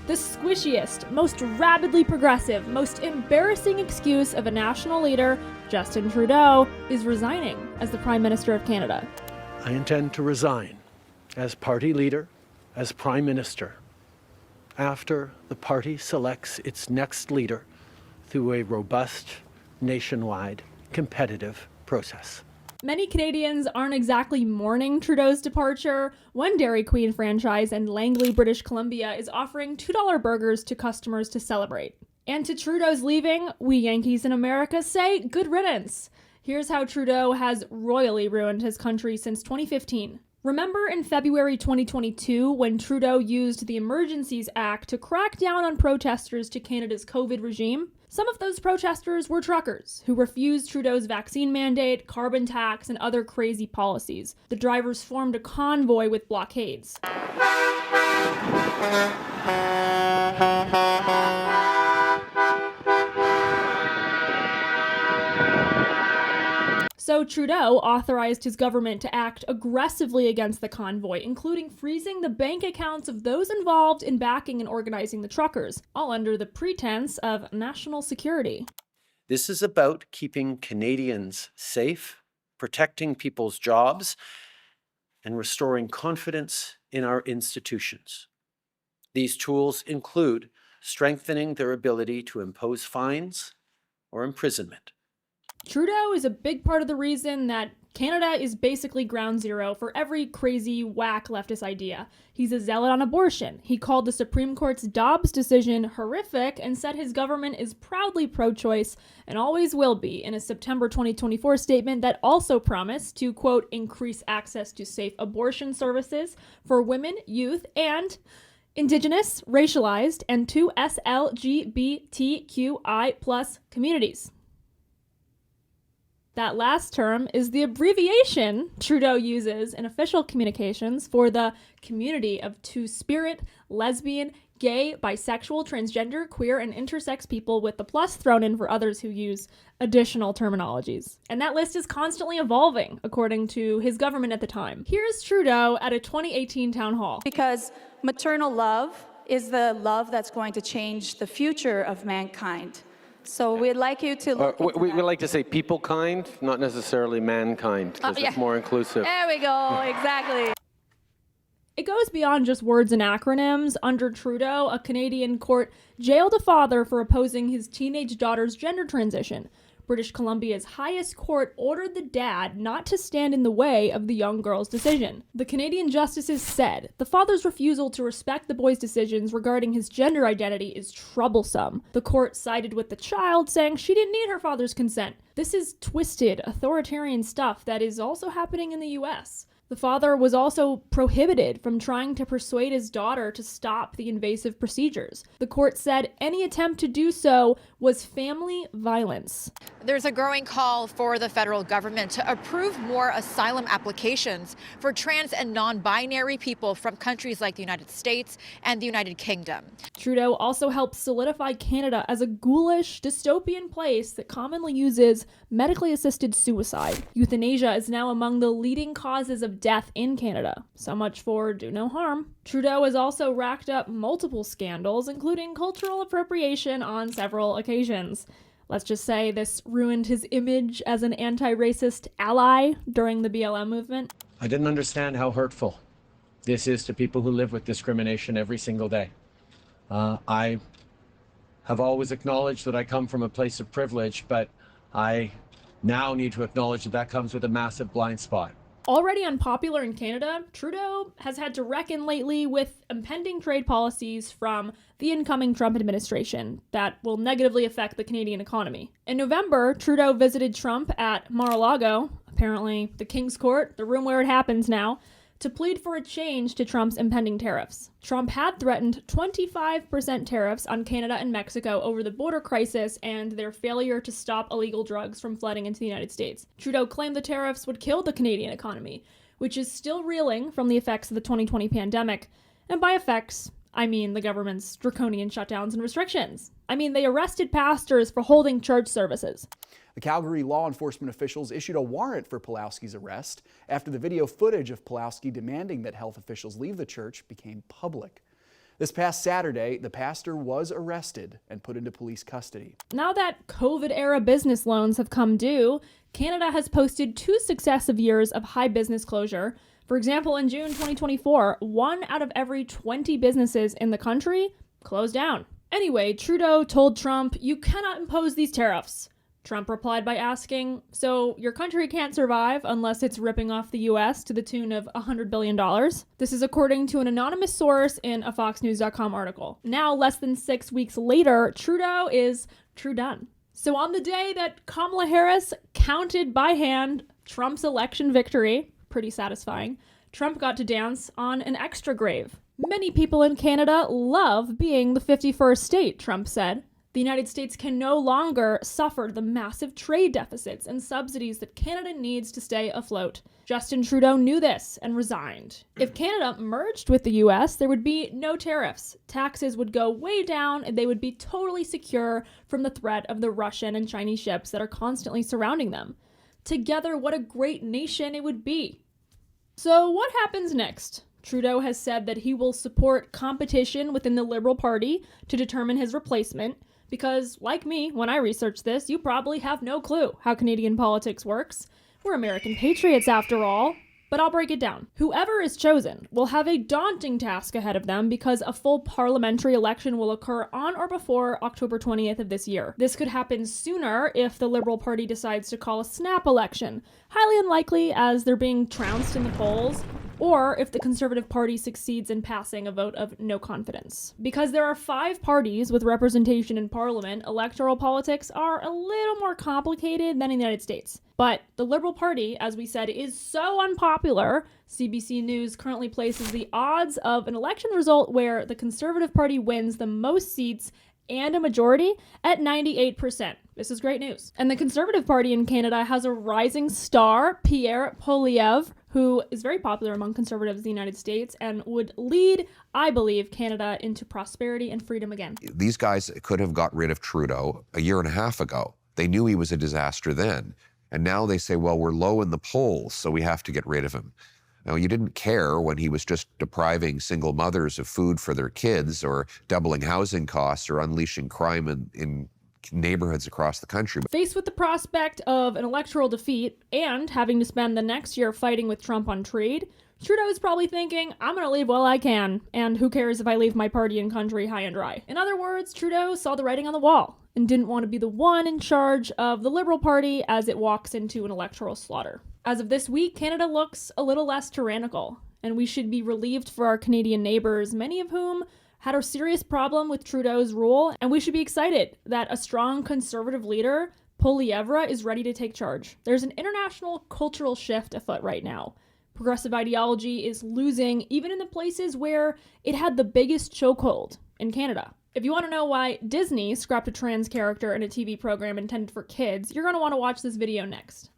The squishiest, most rabidly progressive, most embarrassing excuse of a national leader, Justin Trudeau, is resigning as the Prime Minister of Canada. I intend to resign as party leader, as Prime Minister, after the party selects its next leader through a robust, nationwide, competitive process. Many Canadians aren't exactly mourning Trudeau's departure. One Dairy Queen franchise in Langley, British Columbia is offering $2 burgers to customers to celebrate. And to Trudeau's leaving, we Yankees in America say good riddance. Here's how Trudeau has royally ruined his country since 2015. Remember in February 2022 when Trudeau used the Emergencies Act to crack down on protesters to Canada's COVID regime? Some of those protesters were truckers who refused Trudeau's vaccine mandate, carbon tax, and other crazy policies. The drivers formed a convoy with blockades. So Trudeau authorized his government to act aggressively against the convoy, including freezing the bank accounts of those involved in backing and organizing the truckers, all under the pretense of national security. This is about keeping Canadians safe, protecting people's jobs, and restoring confidence in our institutions. These tools include strengthening their ability to impose fines or imprisonment. Trudeau is a big part of the reason that Canada is basically ground zero for every crazy, whack leftist idea. He's a zealot on abortion. He called the Supreme Court's Dobbs decision horrific and said his government is proudly pro-choice and always will be in a September 2024 statement that also promised to, quote, increase access to safe abortion services for women, youth, and Indigenous, racialized, and 2SLGBTQI+ communities. That last term is the abbreviation Trudeau uses in official communications for the community of two-spirit, lesbian, gay, bisexual, transgender, queer, and intersex people with the plus thrown in for others who use additional terminologies. And that list is constantly evolving, according to his government at the time. Here's Trudeau at a 2018 town hall. Because maternal love is the love that's going to change the future of mankind. So we'd like you to look we like to say people kind, not necessarily mankind, because it's more inclusive. There we go, exactly. It goes beyond just words and acronyms. Under Trudeau, a Canadian court jailed a father for opposing his teenage daughter's gender transition. British Columbia's highest court ordered the dad not to stand in the way of the young girl's decision. The Canadian justices said the father's refusal to respect the boy's decisions regarding his gender identity is troublesome. The court sided with the child, saying she didn't need her father's consent. This is twisted, authoritarian stuff that is also happening in the US. The father was also prohibited from trying to persuade his daughter to stop the invasive procedures. The court said any attempt to do so was family violence. There's a growing call for the federal government to approve more asylum applications for trans and non-binary people from countries like the United States and the United Kingdom. Trudeau also helped solidify Canada as a ghoulish, dystopian place that commonly uses medically assisted suicide. Euthanasia is now among the leading causes of death in Canada. So much for do no harm. Trudeau has also racked up multiple scandals, including cultural appropriation on several occasions. Let's just say this ruined his image as an anti-racist ally during the BLM movement. I didn't understand how hurtful this is to people who live with discrimination every single day. I have always acknowledged that I come from a place of privilege, but I now need to acknowledge that that comes with a massive blind spot. Already unpopular in Canada, Trudeau has had to reckon lately with impending trade policies from the incoming Trump administration that will negatively affect the Canadian economy. In November, Trudeau visited Trump at Mar-a-Lago, apparently the King's Court, the room where it happens now, to plead for a change to Trump's impending tariffs. Trump had threatened 25% tariffs on Canada and Mexico over the border crisis and their failure to stop illegal drugs from flooding into the United States. Trudeau claimed the tariffs would kill the Canadian economy, which is still reeling from the effects of the 2020 pandemic. And by effects, I mean the government's draconian shutdowns and restrictions. I mean, they arrested pastors for holding church services. The Calgary law enforcement officials issued a warrant for Pulowski's arrest after the video footage of Pulowski demanding that health officials leave the church became public. This past Saturday, the pastor was arrested and put into police custody. Now that COVID-era business loans have come due, Canada has posted 2 successive years of high business closure. For example, in June 2024, 1 out of every 20 businesses in the country closed down. Anyway, Trudeau told Trump, "You cannot impose these tariffs." Trump replied by asking, "So your country can't survive unless it's ripping off the US to the tune of $100 billion? This is according to an anonymous source in a FoxNews.com article. Now, less than 6 weeks later, Trudeau is Trudone. So on the day that Kamala Harris counted by hand Trump's election victory, pretty satisfying, Trump got to dance on an extra grave. "Many people in Canada love being the 51st state," Trump said. "The United States can no longer suffer the massive trade deficits and subsidies that Canada needs to stay afloat." Justin Trudeau knew this and resigned. If Canada merged with the US, there would be no tariffs. Taxes would go way down and they would be totally secure from the threat of the Russian and Chinese ships that are constantly surrounding them. Together, what a great nation it would be. So what happens next? Trudeau has said that he will support competition within the Liberal Party to determine his replacement, because, like me, when I researched this, you probably have no clue how Canadian politics works. We're American patriots, after all. But I'll break it down. Whoever is chosen will have a daunting task ahead of them because a full parliamentary election will occur on or before October 20th of this year. This could happen sooner if the Liberal Party decides to call a snap election, highly unlikely as they're being trounced in the polls, or if the Conservative Party succeeds in passing a vote of no confidence. Because there are 5 parties with representation in Parliament, electoral politics are a little more complicated than in the United States. But the Liberal Party, as we said, is so unpopular, CBC News currently places the odds of an election result where the Conservative Party wins the most seats and a majority at 98%. This is great news. And the Conservative Party in Canada has a rising star, Pierre Poilievre, who is very popular among conservatives in the United States and would lead, I believe, Canada into prosperity and freedom again. These guys could have got rid of Trudeau a year and a half ago. They knew he was a disaster then. And now they say, well, we're low in the polls, so we have to get rid of him. Now, you didn't care when he was just depriving single mothers of food for their kids or doubling housing costs or unleashing crime in neighborhoods across the country. Faced with the prospect of an electoral defeat and having to spend the next year fighting with Trump on trade, Trudeau is probably thinking, I'm going to leave while I can, and who cares if I leave my party and country high and dry. In other words, Trudeau saw the writing on the wall and didn't want to be the one in charge of the Liberal Party as it walks into an electoral slaughter. As of this week, Canada looks a little less tyrannical, and we should be relieved for our Canadian neighbors, many of whom had a serious problem with Trudeau's rule, and we should be excited that a strong conservative leader, Poilievre, is ready to take charge. There's an international cultural shift afoot right now. Progressive ideology is losing even in the places where it had the biggest chokehold, in Canada. If you want to know why Disney scrapped a trans character in a TV program intended for kids, you're going to want to watch this video next.